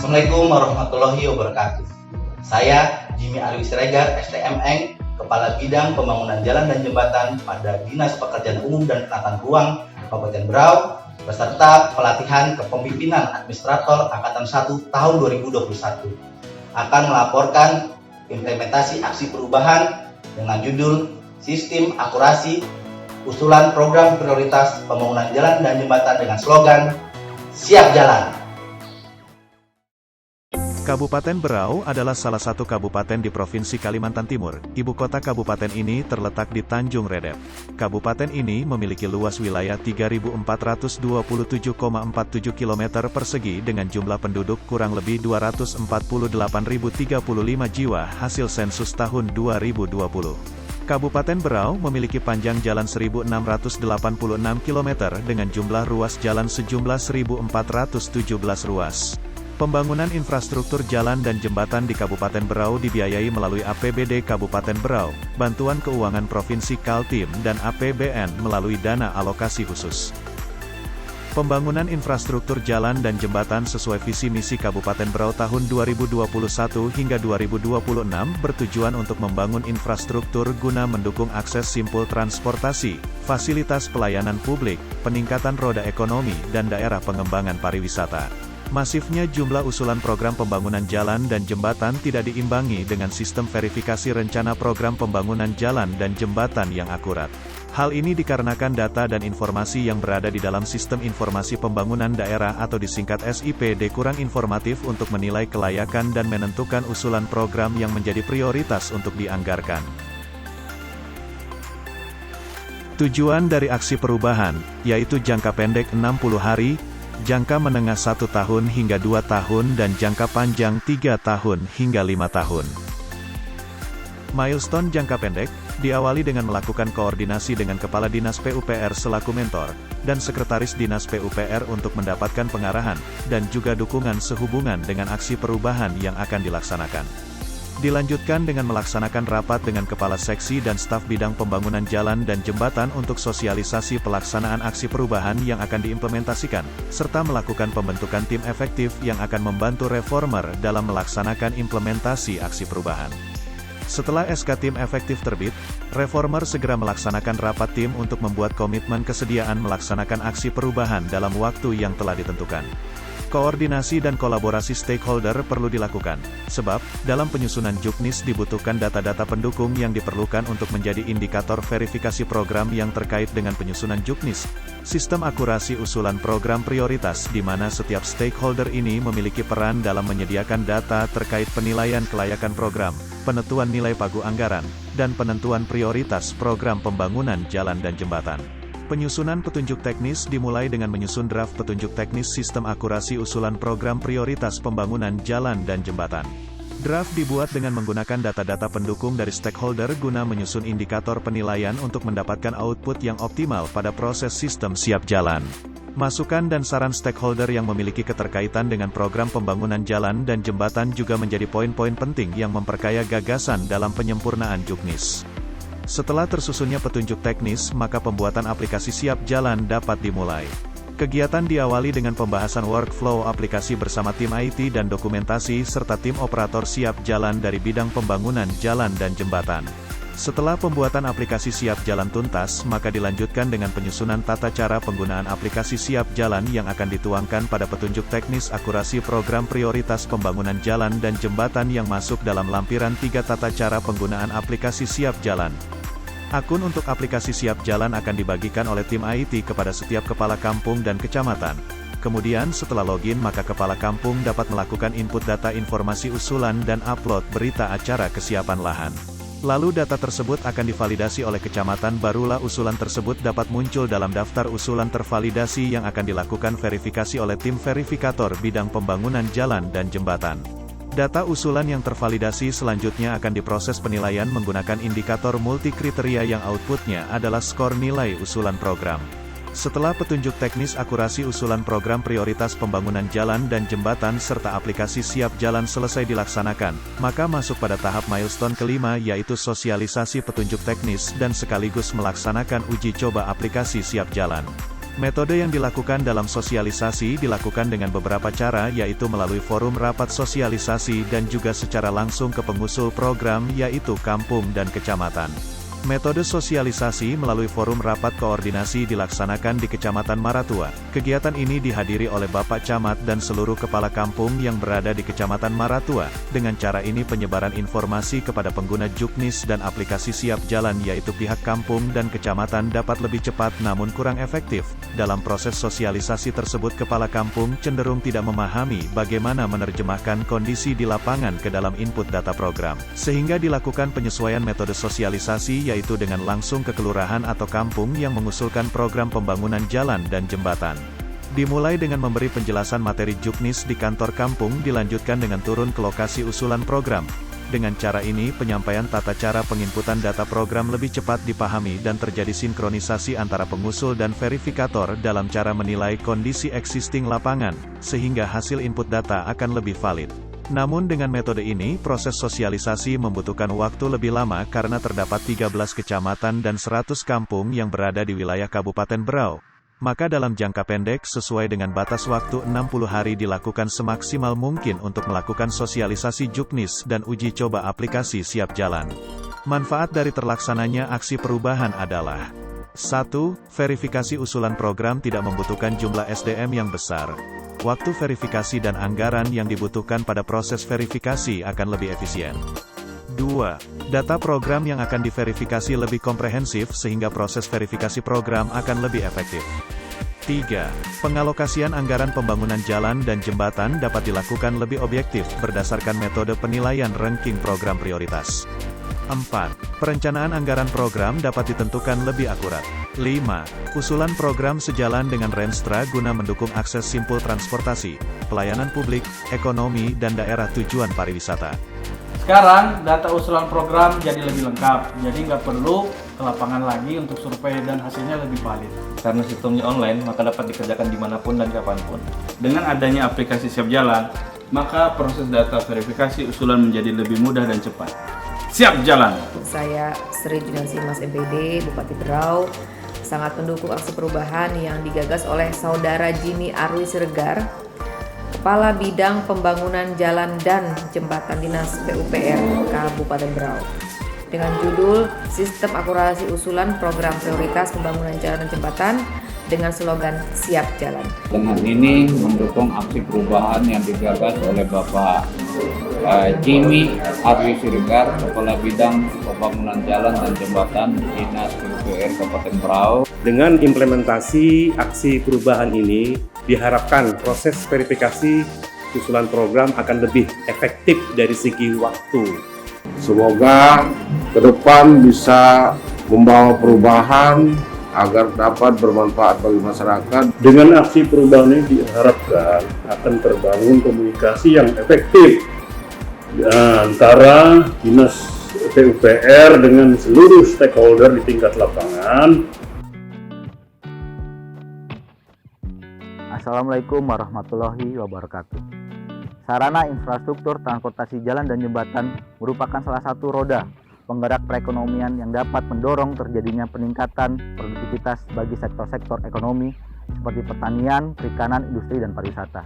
Assalamualaikum warahmatullahi wabarakatuh. Saya Jimmy Arwi Siregar, STMN, Kepala Bidang Pembangunan Jalan dan Jembatan pada Dinas Pekerjaan Umum dan Penataan Ruang Kabupaten Berau, beserta pelatihan kepemimpinan administrator Angkatan 1 tahun 2021, akan melaporkan implementasi aksi perubahan dengan judul Sistem Akurasi Usulan Program Prioritas Pembangunan Jalan dan Jembatan dengan slogan Siap Jalan. Kabupaten Berau adalah salah satu kabupaten di Provinsi Kalimantan Timur. Ibu kota kabupaten ini terletak di Tanjung Redep. Kabupaten ini memiliki luas wilayah 3.427,47 km persegi dengan jumlah penduduk kurang lebih 248.035 jiwa hasil sensus tahun 2020. Kabupaten Berau memiliki panjang jalan 1.686 km dengan jumlah ruas jalan sejumlah 1.417 ruas. Pembangunan infrastruktur jalan dan jembatan di Kabupaten Berau dibiayai melalui APBD Kabupaten Berau, bantuan keuangan Provinsi Kaltim dan APBN melalui dana alokasi khusus. Pembangunan infrastruktur jalan dan jembatan sesuai visi misi Kabupaten Berau tahun 2021 hingga 2026 bertujuan untuk membangun infrastruktur guna mendukung akses simpul transportasi, fasilitas pelayanan publik, peningkatan roda ekonomi dan daerah pengembangan pariwisata. Masifnya jumlah usulan program pembangunan jalan dan jembatan tidak diimbangi dengan sistem verifikasi rencana program pembangunan jalan dan jembatan yang akurat. Hal ini dikarenakan data dan informasi yang berada di dalam Sistem Informasi Pembangunan Daerah atau disingkat SIPD kurang informatif untuk menilai kelayakan dan menentukan usulan program yang menjadi prioritas untuk dianggarkan. Tujuan dari aksi perubahan, yaitu jangka pendek 60 hari, jangka menengah 1 tahun hingga 2 tahun dan jangka panjang 3 tahun hingga 5 tahun. Milestone jangka pendek, diawali dengan melakukan koordinasi dengan Kepala Dinas PUPR selaku mentor, dan Sekretaris Dinas PUPR untuk mendapatkan pengarahan, dan juga dukungan sehubungan dengan aksi perubahan yang akan dilaksanakan. Dilanjutkan dengan melaksanakan rapat dengan Kepala Seksi dan staf bidang pembangunan jalan dan jembatan untuk sosialisasi pelaksanaan aksi perubahan yang akan diimplementasikan, serta melakukan pembentukan tim efektif yang akan membantu reformer dalam melaksanakan implementasi aksi perubahan. Setelah SK tim efektif terbit, reformer segera melaksanakan rapat tim untuk membuat komitmen kesediaan melaksanakan aksi perubahan dalam waktu yang telah ditentukan. Koordinasi dan kolaborasi stakeholder perlu dilakukan, sebab, dalam penyusunan Juknis dibutuhkan data-data pendukung yang diperlukan untuk menjadi indikator verifikasi program yang terkait dengan penyusunan Juknis. Sistem akurasi usulan program prioritas di mana setiap stakeholder ini memiliki peran dalam menyediakan data terkait penilaian kelayakan program, penentuan nilai pagu anggaran, dan penentuan prioritas program pembangunan jalan dan jembatan. Penyusunan petunjuk teknis dimulai dengan menyusun draft petunjuk teknis sistem akurasi usulan program prioritas pembangunan jalan dan jembatan. Draft dibuat dengan menggunakan data-data pendukung dari stakeholder guna menyusun indikator penilaian untuk mendapatkan output yang optimal pada proses sistem siap jalan. Masukan dan saran stakeholder yang memiliki keterkaitan dengan program pembangunan jalan dan jembatan juga menjadi poin-poin penting yang memperkaya gagasan dalam penyempurnaan Juknis. Setelah tersusunnya petunjuk teknis, maka pembuatan aplikasi siap jalan dapat dimulai. Kegiatan diawali dengan pembahasan workflow aplikasi bersama tim IT dan dokumentasi serta tim operator siap jalan dari bidang pembangunan jalan dan jembatan. Setelah pembuatan aplikasi siap jalan tuntas, maka dilanjutkan dengan penyusunan tata cara penggunaan aplikasi siap jalan yang akan dituangkan pada petunjuk teknis akurasi program prioritas pembangunan jalan dan jembatan yang masuk dalam lampiran 3 tata cara penggunaan aplikasi siap jalan. Akun untuk aplikasi siap jalan akan dibagikan oleh tim IT kepada setiap kepala kampung dan kecamatan. Kemudian setelah login maka kepala kampung dapat melakukan input data informasi usulan dan upload berita acara kesiapan lahan. Lalu data tersebut akan divalidasi oleh kecamatan, barulah usulan tersebut dapat muncul dalam daftar usulan tervalidasi yang akan dilakukan verifikasi oleh tim verifikator bidang pembangunan jalan dan jembatan. Data usulan yang tervalidasi selanjutnya akan diproses penilaian menggunakan indikator multi kriteria yang outputnya adalah skor nilai usulan program. Setelah petunjuk teknis akurasi usulan program prioritas pembangunan jalan dan jembatan serta aplikasi siap jalan selesai dilaksanakan, maka masuk pada tahap milestone kelima yaitu sosialisasi petunjuk teknis dan sekaligus melaksanakan uji coba aplikasi siap jalan. Metode yang dilakukan dalam sosialisasi dilakukan dengan beberapa cara, yaitu melalui forum rapat sosialisasi dan juga secara langsung ke pengusul program, yaitu kampung dan kecamatan. Metode sosialisasi melalui forum rapat koordinasi dilaksanakan di Kecamatan Maratua. Kegiatan ini dihadiri oleh Bapak Camat dan seluruh kepala kampung yang berada di Kecamatan Maratua. Dengan cara ini penyebaran informasi kepada pengguna Juknis dan aplikasi Siap Jalan, yaitu pihak kampung dan kecamatan, dapat lebih cepat namun kurang efektif. Dalam proses sosialisasi tersebut, kepala kampung cenderung tidak memahami bagaimana menerjemahkan kondisi di lapangan ke dalam input data program. Sehingga dilakukan penyesuaian metode sosialisasi, yaitu dengan langsung ke kelurahan atau kampung yang mengusulkan program pembangunan jalan dan jembatan. Dimulai dengan memberi penjelasan materi Juknis di kantor kampung, dilanjutkan dengan turun ke lokasi usulan program. Dengan cara ini, penyampaian tata cara penginputan data program lebih cepat dipahami dan terjadi sinkronisasi antara pengusul dan verifikator dalam cara menilai kondisi existing lapangan, sehingga hasil input data akan lebih valid. Namun dengan metode ini, proses sosialisasi membutuhkan waktu lebih lama karena terdapat 13 kecamatan dan 100 kampung yang berada di wilayah Kabupaten Berau. Maka dalam jangka pendek sesuai dengan batas waktu 60 hari dilakukan semaksimal mungkin untuk melakukan sosialisasi Juknis dan uji coba aplikasi Siap Jalan. Manfaat dari terlaksananya aksi perubahan adalah: 1. Verifikasi usulan program tidak membutuhkan jumlah SDM yang besar. Waktu verifikasi dan anggaran yang dibutuhkan pada proses verifikasi akan lebih efisien. 2. Data program yang akan diverifikasi lebih komprehensif sehingga proses verifikasi program akan lebih efektif. 3. Pengalokasian anggaran pembangunan jalan dan jembatan dapat dilakukan lebih objektif berdasarkan metode penilaian ranking program prioritas. 4. Perencanaan anggaran program dapat ditentukan lebih akurat. 5. Usulan program sejalan dengan Renstra guna mendukung akses simpul transportasi, pelayanan publik, ekonomi, dan daerah tujuan pariwisata. Sekarang data usulan program jadi lebih lengkap, jadi nggak perlu ke lapangan lagi untuk survei dan hasilnya lebih valid. Karena sistemnya online, maka dapat dikerjakan dimanapun dan kapanpun. Dengan adanya aplikasi Siap Jalan, maka proses data verifikasi usulan menjadi lebih mudah dan cepat. Siap Jalan! Saya Sri Junarsi Mas MPD, Bupati Berau, sangat mendukung aksi perubahan yang digagas oleh Saudara Jimmy Arwi Siregar, Kepala Bidang Pembangunan Jalan dan Jembatan Dinas PUPR Kabupaten Berau, dengan judul Sistem Akurasi Usulan Program Prioritas Pembangunan Jalan dan Jembatan dengan slogan Siap Jalan. Dengan ini mendukung aksi perubahan yang digagas oleh Bapak Jimmy Arwi Siregar, Kepala Bidang Pembangunan Jalan dan Jembatan Dinas PUPR Kabupaten Berau. Dengan implementasi aksi perubahan ini, diharapkan proses verifikasi usulan program akan lebih efektif dari segi waktu. Semoga ke depan bisa membawa perubahan agar dapat bermanfaat bagi masyarakat. Dengan aksi perubahan ini diharapkan akan terbangun komunikasi yang efektif antara Dinas PUPR dengan seluruh stakeholder di tingkat lapangan. Assalamualaikum warahmatullahi wabarakatuh. Sarana infrastruktur transportasi jalan dan jembatan merupakan salah satu roda penggerak perekonomian yang dapat mendorong terjadinya peningkatan produktivitas bagi sektor-sektor ekonomi seperti pertanian, perikanan, industri, dan pariwisata.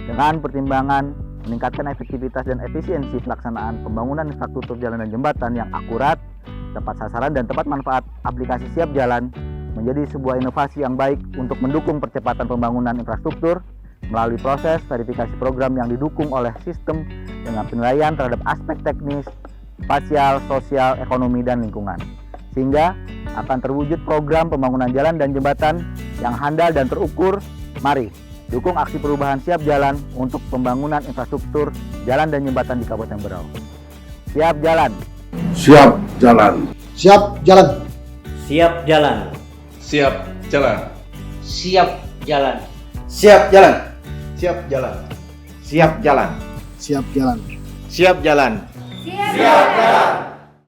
Dengan pertimbangan meningkatkan efektivitas dan efisiensi pelaksanaan pembangunan infrastruktur jalan dan jembatan yang akurat, tepat sasaran, dan tepat manfaat, aplikasi Siap Jalan menjadi sebuah inovasi yang baik untuk mendukung percepatan pembangunan infrastruktur melalui proses verifikasi program yang didukung oleh sistem dengan penilaian terhadap aspek teknis, spasial, sosial, ekonomi, dan lingkungan, sehingga akan terwujud program pembangunan jalan dan jembatan yang handal dan terukur. Mari dukung aksi perubahan Siap Jalan untuk pembangunan infrastruktur jalan dan jembatan di Kabupaten Berau. Siap Jalan. Siap Jalan. Siap Jalan. Siap Jalan. Siap Jalan. Siap Jalan. Siap Jalan. Siap Jalan. Siap Jalan. Siap Jalan. Siap Jalan. Siap Jalan.